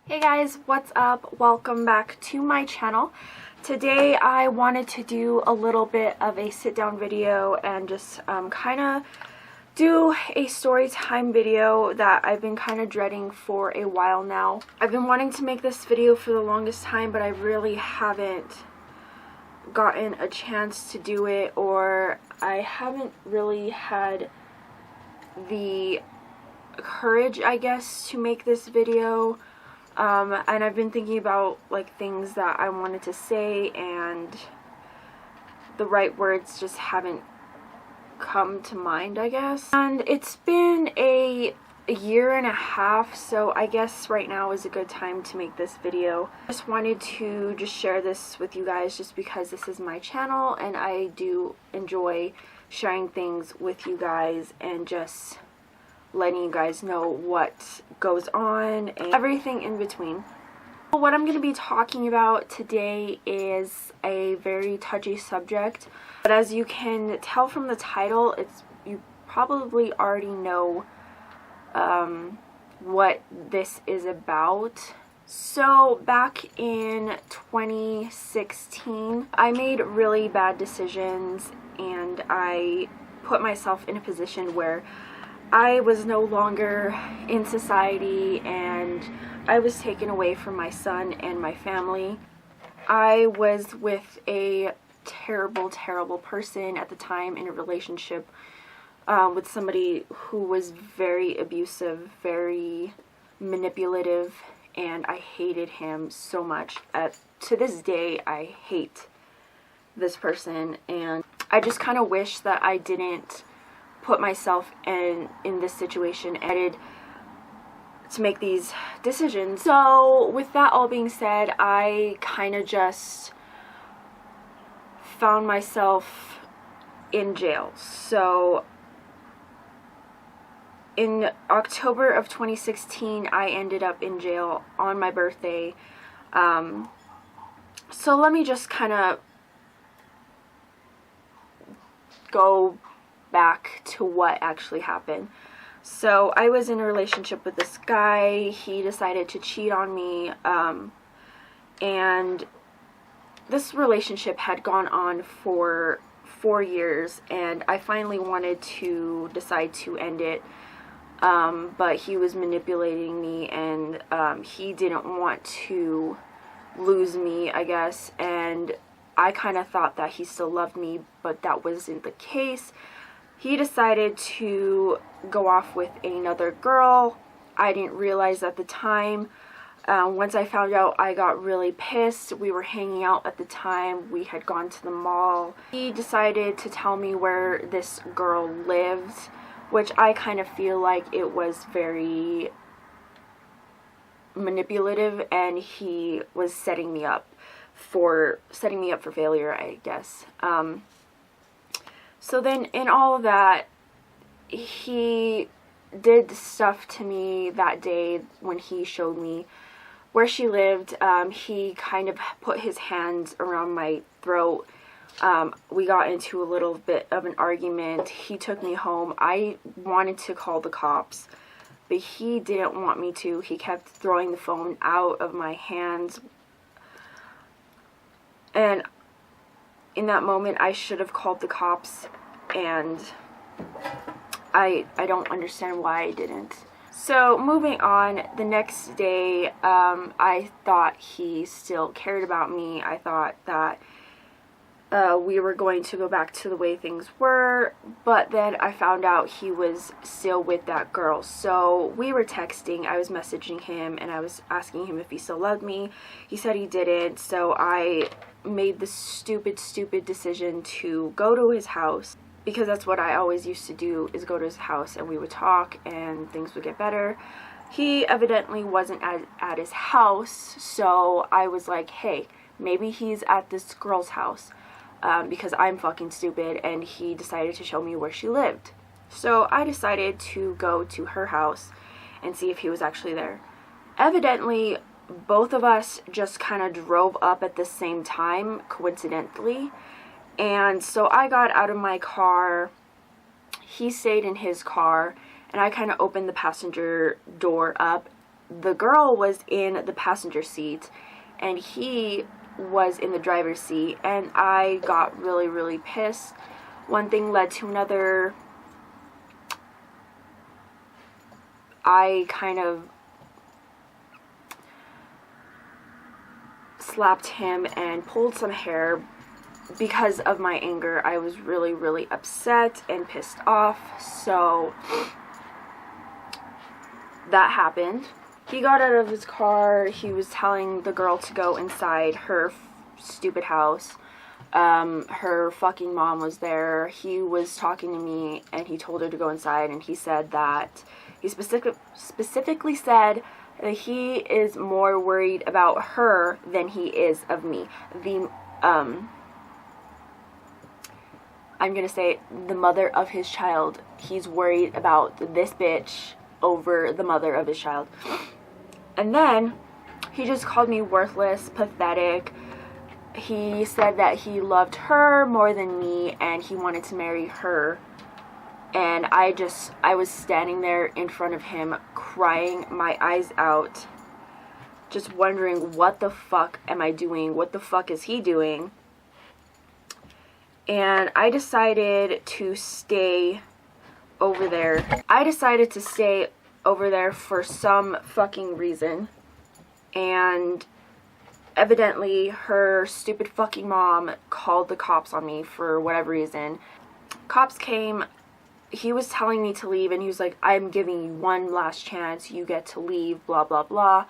Hey guys, what's up? Welcome back to my channel. Today I wanted to do a little bit of a sit down video and just kind of do a story time video that I've been kind of dreading for a while now. I've been wanting to make this video for the longest time, but I really haven't gotten a chance to do it, or I haven't really had the courage, I guess, to make this video. And I've been thinking about like things that I wanted to say, and the right words just haven't come to mind, I guess. And it's been a year and a half, so I guess right now is a good time to make this video. I just wanted to just share this with you guys just because this is my channel and I do enjoy sharing things with you guys and just letting you guys know what goes on and everything in between. What I'm going to be talking about today is a very touchy subject, but as you can tell from the title, you probably already know what this is about. So back in 2016, I made really bad decisions and I put myself in a position where I was no longer in society and I was taken away from my son and my family. I was with a terrible, terrible person at the time in a relationship with somebody who was very abusive, very manipulative, and I hated him so much. To this day, I hate this person, and I just kind of wish that I didn't put myself in this situation and to make these decisions. So with that all being said, I kind of just found myself in jail. So in October of 2016, I ended up in jail on my birthday. So let me just kind of go back to what actually happened. So I was in a relationship with this guy. He decided to cheat on me, and this relationship had gone on for 4 years, and I finally wanted to decide to end it, but he was manipulating me, and he didn't want to lose me, I guess, and I kind of thought that he still loved me, but that wasn't the case. He decided to go off with another girl. I didn't realize at the time. Once I found out, I got really pissed. We were hanging out at the time. We had gone to the mall. He decided to tell me where this girl lived, which I kind of feel like it was very manipulative, and he was setting me up for failure, I guess. So then in all of that, he did stuff to me that day when he showed me where she lived. He kind of put his hands around my throat. We got into a little bit of an argument. He took me home. I wanted to call the cops, but he didn't want me to. He kept throwing the phone out of my hands. And in that moment, I should have called the cops, and I don't understand why I didn't. So moving on, the next day, I thought he still cared about me. I thought that we were going to go back to the way things were, but then I found out he was still with that girl. So we were texting, I was messaging him, and I was asking him if he still loved me. He said he didn't, so I made the stupid decision to go to his house, because that's what I always used to do, is go to his house and we would talk and things would get better. He evidently wasn't at his house, so I was like, hey, maybe he's at this girl's house, because I'm fucking stupid, and he decided to show me where she lived. So I decided to go to her house and see if he was actually there. Evidently, both of us just kind of drove up at the same time, coincidentally. And so I got out of my car, he stayed in his car, and I kind of opened the passenger door up the girl was in the passenger seat and he was in the driver's seat, and I got really, really pissed. One thing led to another. I kind of slapped him and pulled some hair because of my anger. I was really, really upset and pissed off, so that happened. He got out of his car. He was telling the girl to go inside her stupid house. Her fucking mom was there. He was talking to me and he told her to go inside, and he said that he specifically said that he is more worried about her than he is of me. I'm gonna say the mother of his child. He's worried about this bitch over the mother of his child. And then he just called me worthless, pathetic. He said that he loved her more than me and he wanted to marry her. And I was standing there in front of him crying my eyes out, just wondering, what the fuck am I doing? What the fuck is he doing? And I decided to stay over there. For some fucking reason. And evidently her stupid fucking mom called the cops on me for whatever reason. Cops came. He was telling me to leave and he was like, I'm giving you one last chance. You get to leave, blah, blah, blah.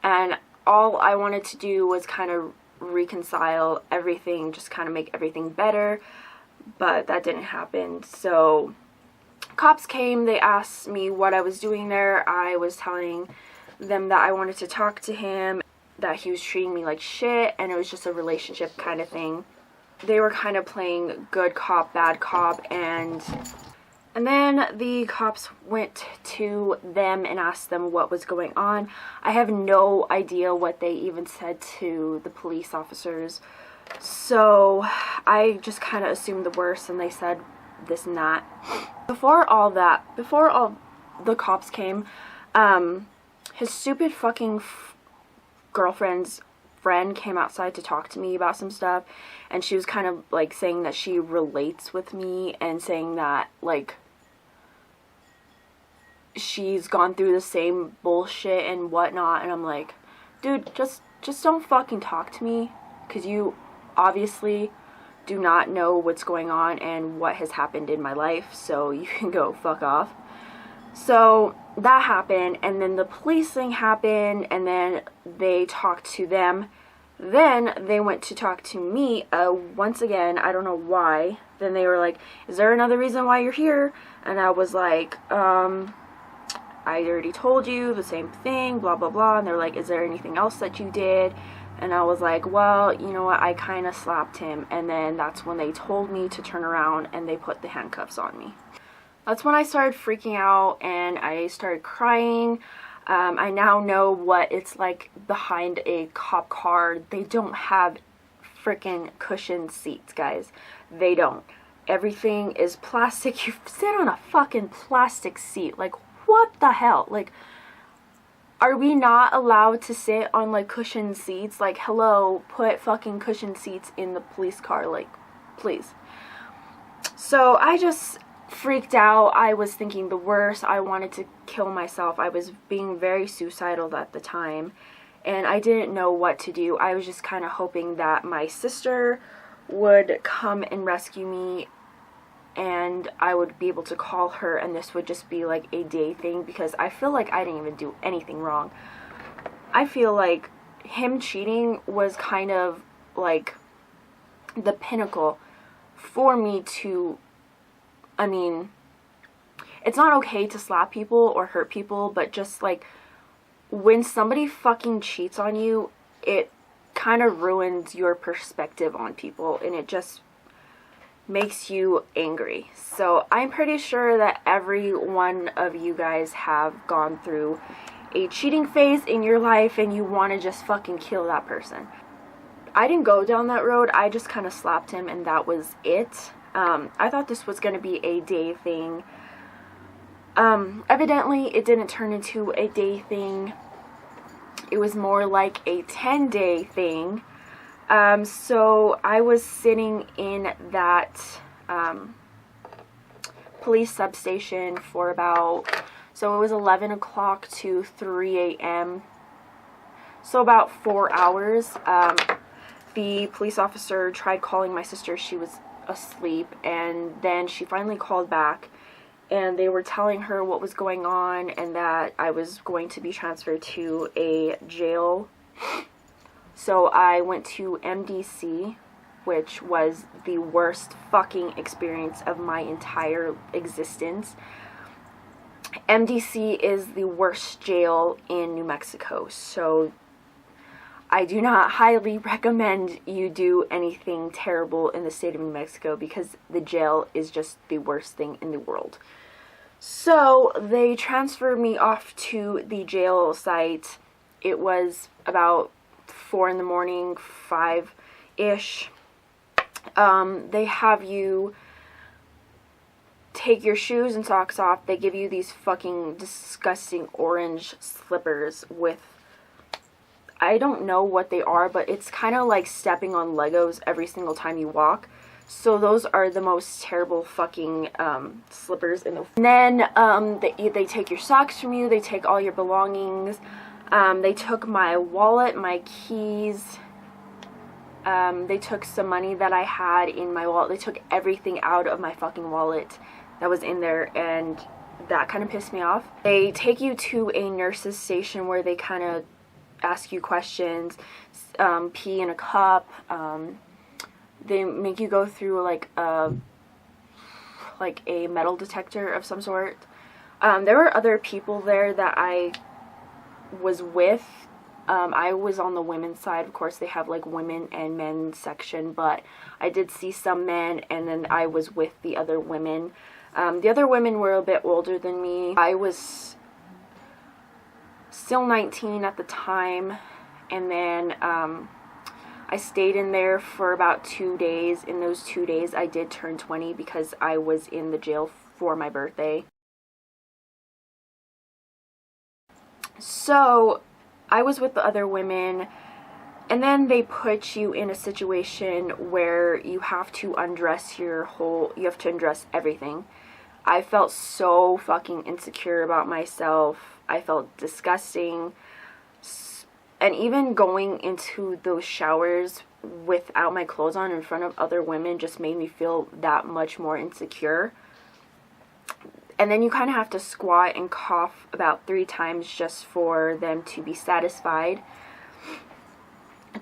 And all I wanted to do was kind of reconcile everything, just kind of make everything better. But that didn't happen. So cops came, they asked me what I was doing there. I was telling them that I wanted to talk to him, that he was treating me like shit, and it was just a relationship kind of thing. They were kind of playing good cop, bad cop, and then the cops went to them and asked them what was going on. I have no idea what they even said to the police officers, so I just kind of assumed the worst, and they said this and that. Before all the cops came, his stupid fucking girlfriend's friend came outside to talk to me about some stuff, and she was kind of like saying that she relates with me and saying that like she's gone through the same bullshit and whatnot. And I'm like, dude, just don't fucking talk to me, because you obviously do not know what's going on and what has happened in my life, so you can go fuck off. So that happened, and then the police thing happened, and then they talked to them. Then they went to talk to me once again. I don't know why. Then they were like, is there another reason why you're here? And I was like, I already told you the same thing, blah blah blah. And they're like, is there anything else that you did? And I was like, well, you know what, I kind of slapped him. And then that's when they told me to turn around and they put the handcuffs on me. That's when I started freaking out and I started crying. I now know what it's like behind a cop car. They don't have freaking cushioned seats, guys. They don't. Everything is plastic. You sit on a fucking plastic seat. Like, what the hell? Like, are we not allowed to sit on like cushioned seats? Like, hello, put fucking cushioned seats in the police car, like, please. So I just freaked out. I was thinking the worst. I wanted to kill myself. I was being very suicidal at the time, and I didn't know what to do. I was just kind of hoping that my sister would come and rescue me, and I would be able to call her, and this would just be like a day thing, because I feel like I didn't even do anything wrong. I feel like him cheating was kind of like the pinnacle for me to, I mean, it's not okay to slap people or hurt people, but just like when somebody fucking cheats on you, it kind of ruins your perspective on people, and it just makes you angry. So I'm pretty sure that every one of you guys have gone through a cheating phase in your life and you want to just fucking kill that person. I didn't go down that road. I just kind of slapped him and that was it. I thought this was going to be a day thing. Evidently it didn't turn into a day thing. It was more like a 10-day thing. So I was sitting in that police substation for about, so it was 11 o'clock to 3 a.m. So about 4 hours. The police officer tried calling my sister. She was asleep, and then she finally called back, and they were telling her what was going on and that I was going to be transferred to a jail. So I went to MDC, which was the worst fucking experience of my entire existence. MDC is the worst jail in New Mexico, so I do not highly recommend you do anything terrible in the state of New Mexico, because the jail is just the worst thing in the world. So they transferred me off to the jail site. It was about 4 in the morning, 5-ish. They have you take your shoes and socks off. They give you these fucking disgusting orange slippers with, I don't know what they are, but it's kind of like stepping on Legos every single time you walk. So those are the most terrible fucking slippers in the... And then they take your socks from you. They take all your belongings. They took my wallet, my keys. They took some money that I had in my wallet. They took everything out of my fucking wallet that was in there, and that kind of pissed me off. They take you to a nurse's station where they kind of ask you questions, pee in a cup. They make you go through like a metal detector of some sort. There were other people there that I was with. I was on the women's side. Of course, they have like women and men section, but I did see some men, and then I was with the other women. The other women were a bit older than me. I was still 19 at the time, and then I stayed in there for about 2 days. In those 2 days, I did turn 20 because I was in the jail for my birthday. So I was with the other women, and then they put you in a situation where you have to undress you have to undress everything. I felt so fucking insecure about myself. I felt disgusting. And even going into those showers without my clothes on in front of other women just made me feel that much more insecure. And then you kind of have to squat and cough about 3 times just for them to be satisfied.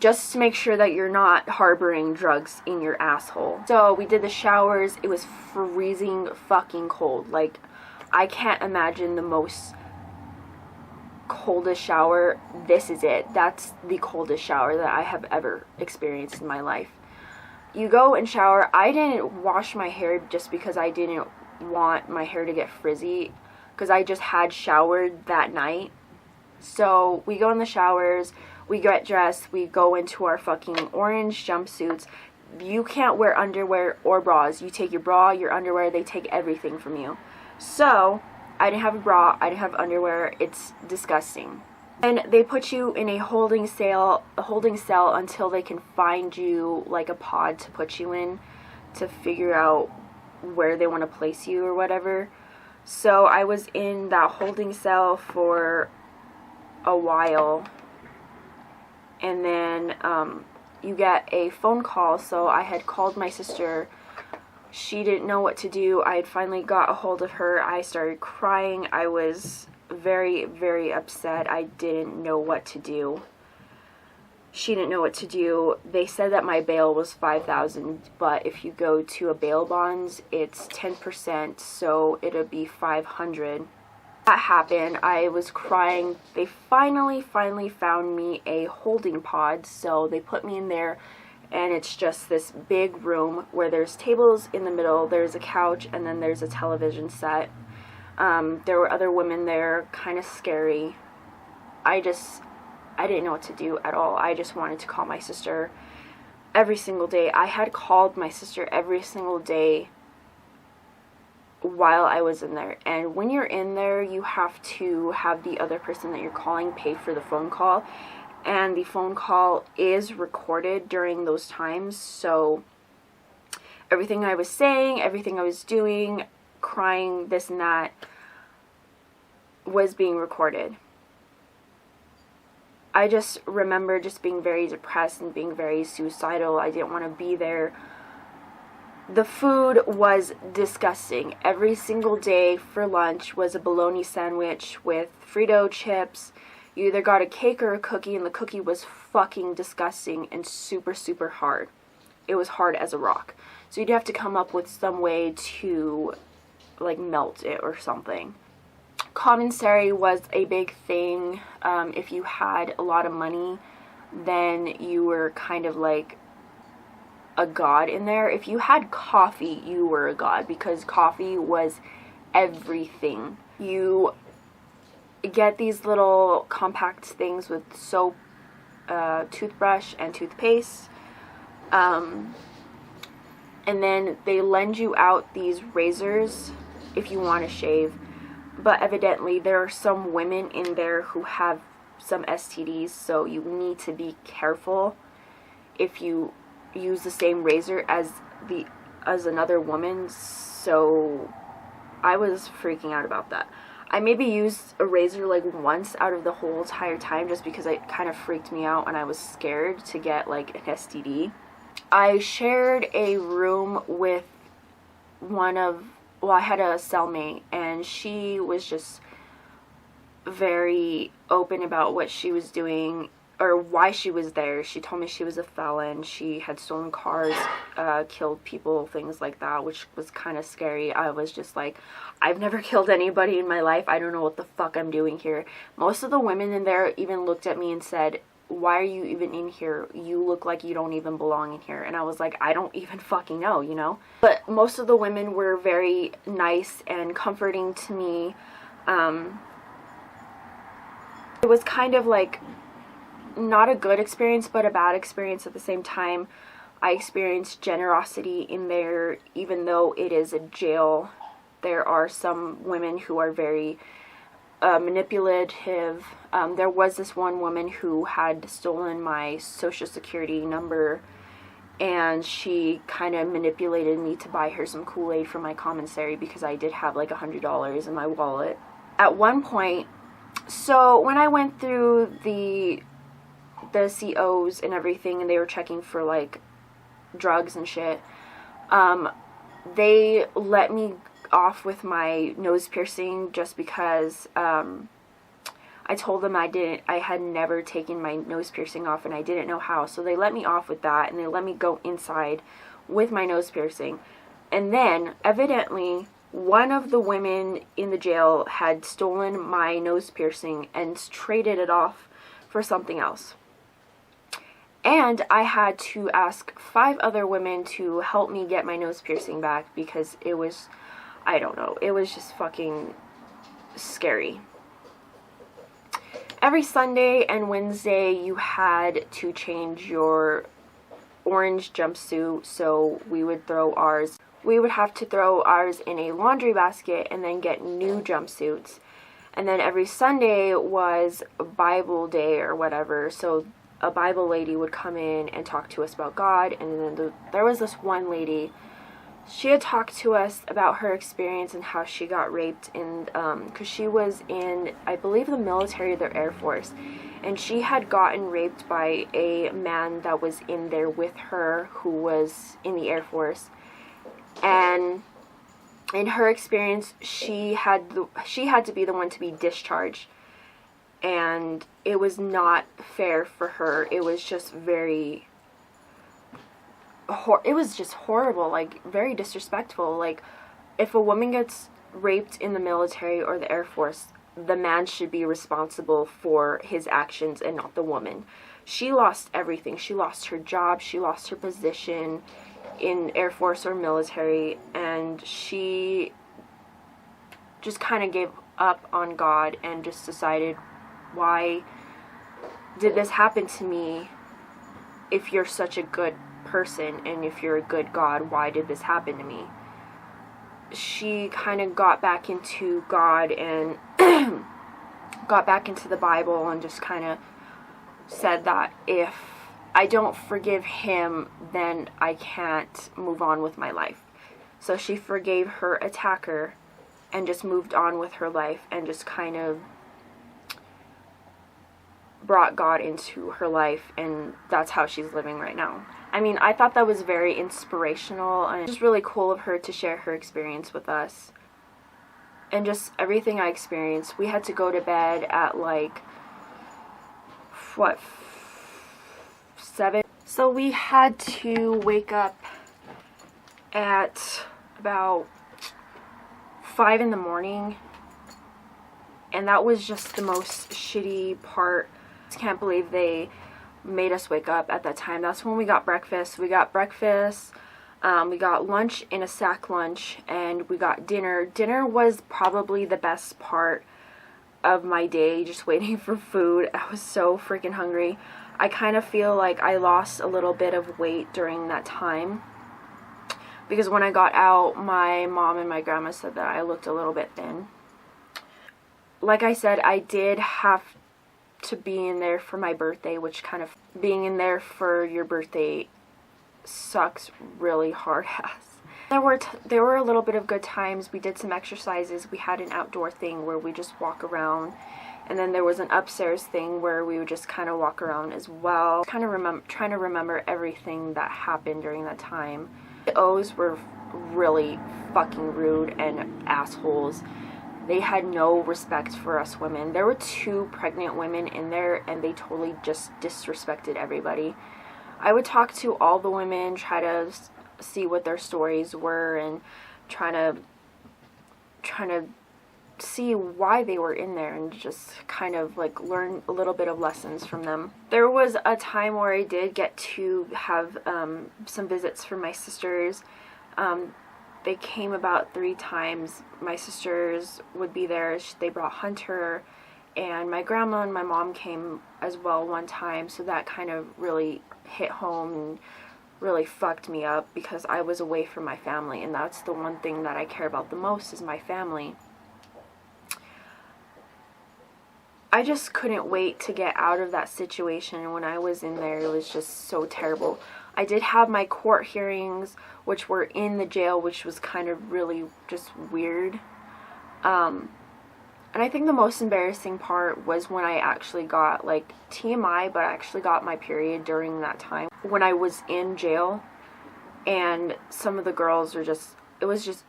Just to make sure that you're not harboring drugs in your asshole. So we did the showers. It was freezing fucking cold. Like, I can't imagine the most coldest shower. This is it. That's the coldest shower that I have ever experienced in my life. You go and shower. I didn't wash my hair just because I didn't want my hair to get frizzy, because I just had showered that night. So we go in the showers, we get dressed, we go into our fucking orange jumpsuits. You can't wear underwear or bras. You take your bra, your underwear, they take everything from you. So I didn't have a bra, I didn't have underwear. It's disgusting. And they put you in a holding cell until they can find you like a pod to put you in to figure out where they want to place you or whatever. So I was in that holding cell for a while, and then you get a phone call. So I had called my sister. She didn't know what to do. I had finally got a hold of her. I started crying. I was very, very upset. I didn't know what to do. She didn't know what to do. They said that my bail was $5,000, but if you go to a bail bonds, it's 10%, so it'll be $500. That happened. I was crying. They finally found me a holding pod, so they put me in there, and it's just this big room where there's tables in the middle, there's a couch, and then there's a television set. There were other women there, kind of scary. I didn't know what to do at all. I just wanted to call my sister every single day. I had called my sister every single day while I was in there. And when you're in there, you have to have the other person that you're calling pay for the phone call, and the phone call is recorded during those times. So everything I was saying, everything I was doing, crying, this and that, was being recorded. I just remember just being very depressed and being very suicidal. I didn't want to be there. The food was disgusting. Every single day for lunch was a bologna sandwich with Frito chips. You either got a cake or a cookie, and the cookie was fucking disgusting and super, super hard. It was hard as a rock. So you'd have to come up with some way to, like, melt it or something. Commissary was a big thing. If you had a lot of money, then you were kind of like a god in there. If you had coffee, you were a god, because coffee was everything. You get these little compact things with soap, toothbrush, and toothpaste. And then they lend you out these razors if you want to shave. But evidently there are some women in there who have some STDs, so you need to be careful if you use the same razor as another woman. So I was freaking out about that. I maybe used a razor like once out of the whole entire time, just because it kind of freaked me out and I was scared to get like an STD. I shared a room with I had a cellmate, and she was just very open about what she was doing, or why she was there. She told me she was a felon. She had stolen cars, killed people, things like that, which was kind of scary. I was just like, I've never killed anybody in my life. I don't know what the fuck I'm doing here. Most of the women in there even looked at me and said, why are you even in here? You look like you don't even belong in here. And I was like, I don't even fucking know, you know? But most of the women were very nice and comforting to me. It was kind of like not a good experience, but a bad experience at the same time. I experienced generosity in there. Even though it is a jail, there are some women who are very manipulative. There was this one woman who had stolen my social security number, and she kind of manipulated me to buy her some Kool-Aid for my commissary, because I did have like $100 in my wallet. At one point, so when I went through the COs and everything, and they were checking for like drugs and shit, they let me off with my nose piercing, just because I told them I had never taken my nose piercing off, and I didn't know how. So they let me off with that, and they let me go inside with my nose piercing. And then evidently one of the women in the jail had stolen my nose piercing and traded it off for something else. And I had to ask 5 other women to help me get my nose piercing back, because it was, I don't know, it was just fucking scary. Every Sunday and Wednesday you had to change your orange jumpsuit, so we would have to throw ours in a laundry basket and then get new jumpsuits. And then every Sunday was Bible day or whatever, so a Bible lady would come in and talk to us about God. And then there was this one lady, she had talked to us about her experience and how she got raped, and because she was in, I believe, the military or the Air Force, and she had gotten raped by a man that was in there with her, who was in the Air Force. And in her experience, she had to be the one to be discharged, and it was not fair for her. It was just very it was just horrible, like very disrespectful. Like, if a woman gets raped in the military or the Air Force, the man should be responsible for his actions and not the woman. She lost everything. She lost her job, she lost her position in Air Force or military, and she just kind of gave up on God and just decided, why did this happen to me? If you're such a good person and if you're a good God, why did this happen to me? she kind of got back into God and got back into the Bible and just kind of said that if I don't forgive him, then I can't move on with my life. So she forgave her attacker and just moved on with her life and just kind of brought God into her life, and that's how she's living right now. I mean, I thought that was very inspirational, and it's just really cool of her to share her experience with us. And just everything I experienced. We had to go to bed at like, what, 7? So we had to wake up at about 5 in the morning, and that was just the most shitty part. I can't believe they made us wake up at that time. That's when we got breakfast. We got lunch in a sack lunch, and we got dinner. Dinner was probably the best part of my day, just waiting for food. I was so freaking hungry. I kind of feel like I lost a little bit of weight during that time, because when I got out, my mom and my grandma said that I looked a little bit thin. Like I said, I did have to be in there for my birthday, which kind of, being in there for your birthday sucks really hard ass. There were a little bit of good times. We did some exercises. We had an outdoor thing where we just walk around, and then there was an upstairs thing where we would just kind of walk around as well. Kind of trying to remember everything that happened during that time. The O's were really fucking rude and assholes. They had no respect for us women. There were 2 pregnant women in there, and they totally just disrespected everybody. I would talk to all the women, try to see what their stories were, and trying to see why they were in there, and just kind of like learn a little bit of lessons from them. There was a time where I did get to have some visits from my sisters. They came about 3 times. My sisters would be there. They brought Hunter, and my grandma and my mom came as well one time, so that kind of really hit home and really fucked me up, because I was away from my family, and that's the one thing that I care about the most, is my family. I just couldn't wait to get out of that situation. When I was in there, it was just so terrible. I did have my court hearings, which were in the jail, which was kind of really just weird. And I think the most embarrassing part was when I actually got, like, TMI, but I actually got my period during that time. When I was in jail, and some of the girls were just, it was just,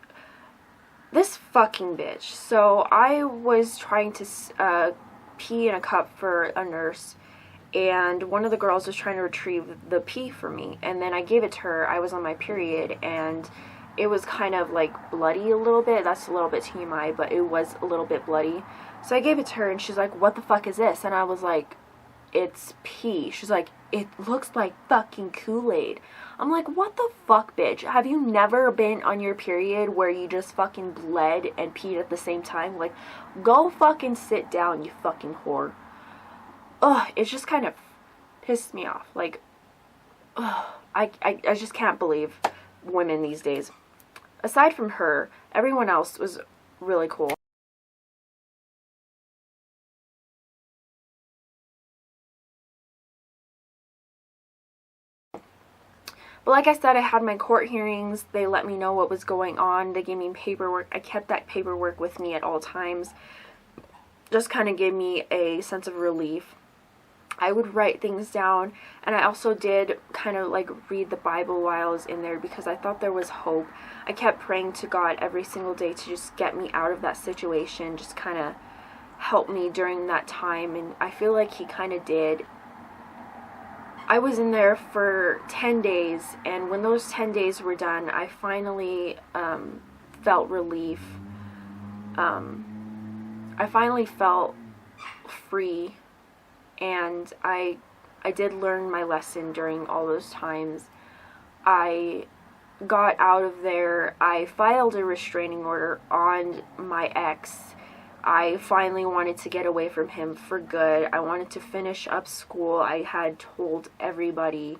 this fucking bitch. So I was trying to pee in a cup for a nurse, and one of the girls was trying to retrieve the pee for me, and then I gave it to her. I was on my period, and it was kind of like bloody a little bit. That's a little bit TMI, but it was a little bit bloody. So I gave it to her, and she's like, "What the fuck is this?" And I was like, "It's pee." She's like, "It looks like fucking Kool-Aid." I'm like, "What the fuck, bitch? Have you never been on your period where you just fucking bled and peed at the same time? Like, go fucking sit down, you fucking whore." Ugh, it just kind of pissed me off. Like, ugh, I just can't believe women these days. Aside from her, everyone else was really cool. But like I said, I had my court hearings. They let me know what was going on. They gave me paperwork. I kept that paperwork with me at all times. Just kind of gave me a sense of relief. I would write things down, and I also did kind of like read the Bible while I was in there, because I thought there was hope. I kept praying to God every single day to just get me out of that situation, just kind of help me during that time, and I feel like He kind of did. I was in there for 10 days, and when those 10 days were done, I finally felt relief. I finally felt free, and I did learn my lesson during all those times. I got out of there. I filed a restraining order on my ex. I finally wanted to get away from him for good. I wanted to finish up school. I had told everybody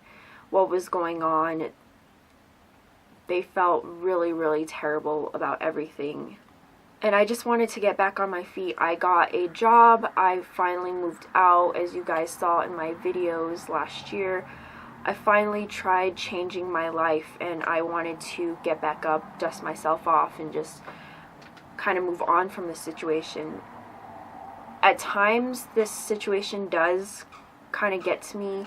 what was going on. they felt really, really terrible about everything. And I just wanted to get back on my feet. I got a job. I finally moved out, as you guys saw in my videos last year. I finally tried changing my life, and I wanted to get back up, dust myself off, and just kind of move on from the situation. At times, this situation does kind of get to me,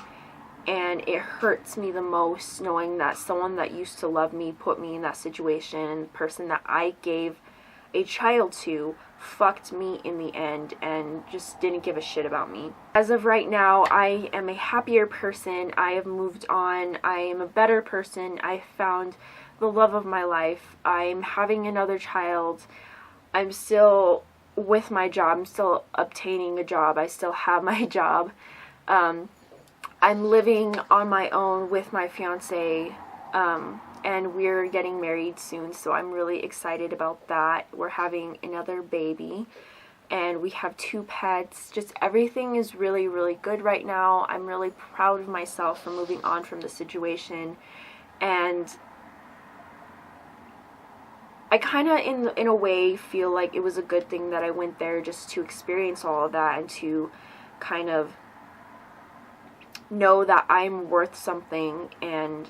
and it hurts me the most knowing that someone that used to love me put me in that situation. The person that I gave a child to fucked me in the end and just didn't give a shit about me. As of right now, I am a happier person. I have moved on. I am a better person. I found the love of my life. I'm having another child. I'm still with my job. I'm still obtaining a job. I still have my job. I'm living on my own with my fiance, and we're getting married soon, so I'm really excited about that. We're having another baby, and we have 2 pets. Just everything is really, really good right now. I'm really proud of myself for moving on from the situation, and I kind of, in a way, feel like it was a good thing that I went there, just to experience all of that and to kind of know that I'm worth something and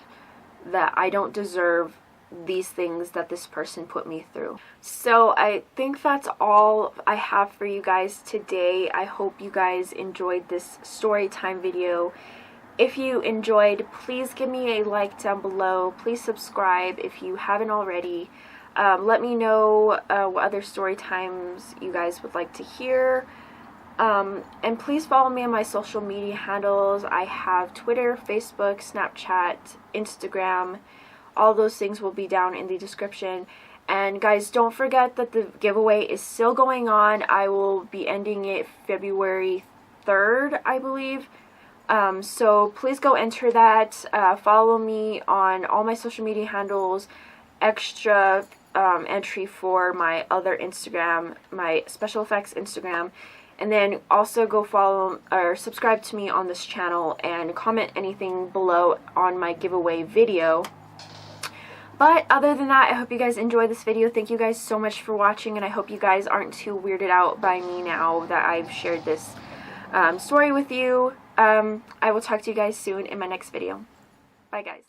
that I don't deserve these things that this person put me through. So I think that's all I have for you guys today. I hope you guys enjoyed this story time video. If you enjoyed, please give me a like down below. Please subscribe if you haven't already. Let me know what other story times you guys would like to hear. And please follow me on my social media handles. I have Twitter, Facebook, Snapchat, Instagram. All those things will be down in the description. And guys, don't forget that the giveaway is still going on. I will be ending it February 3rd, I believe. So please go enter that. Follow me on all my social media handles. Extra entry for my other Instagram, my special effects Instagram. And then also go follow or subscribe to me on this channel and comment anything below on my giveaway video. But other than that, I hope you guys enjoyed this video. Thank you guys so much for watching, and I hope you guys aren't too weirded out by me now that I've shared this story with you. I will talk to you guys soon in my next video. Bye guys.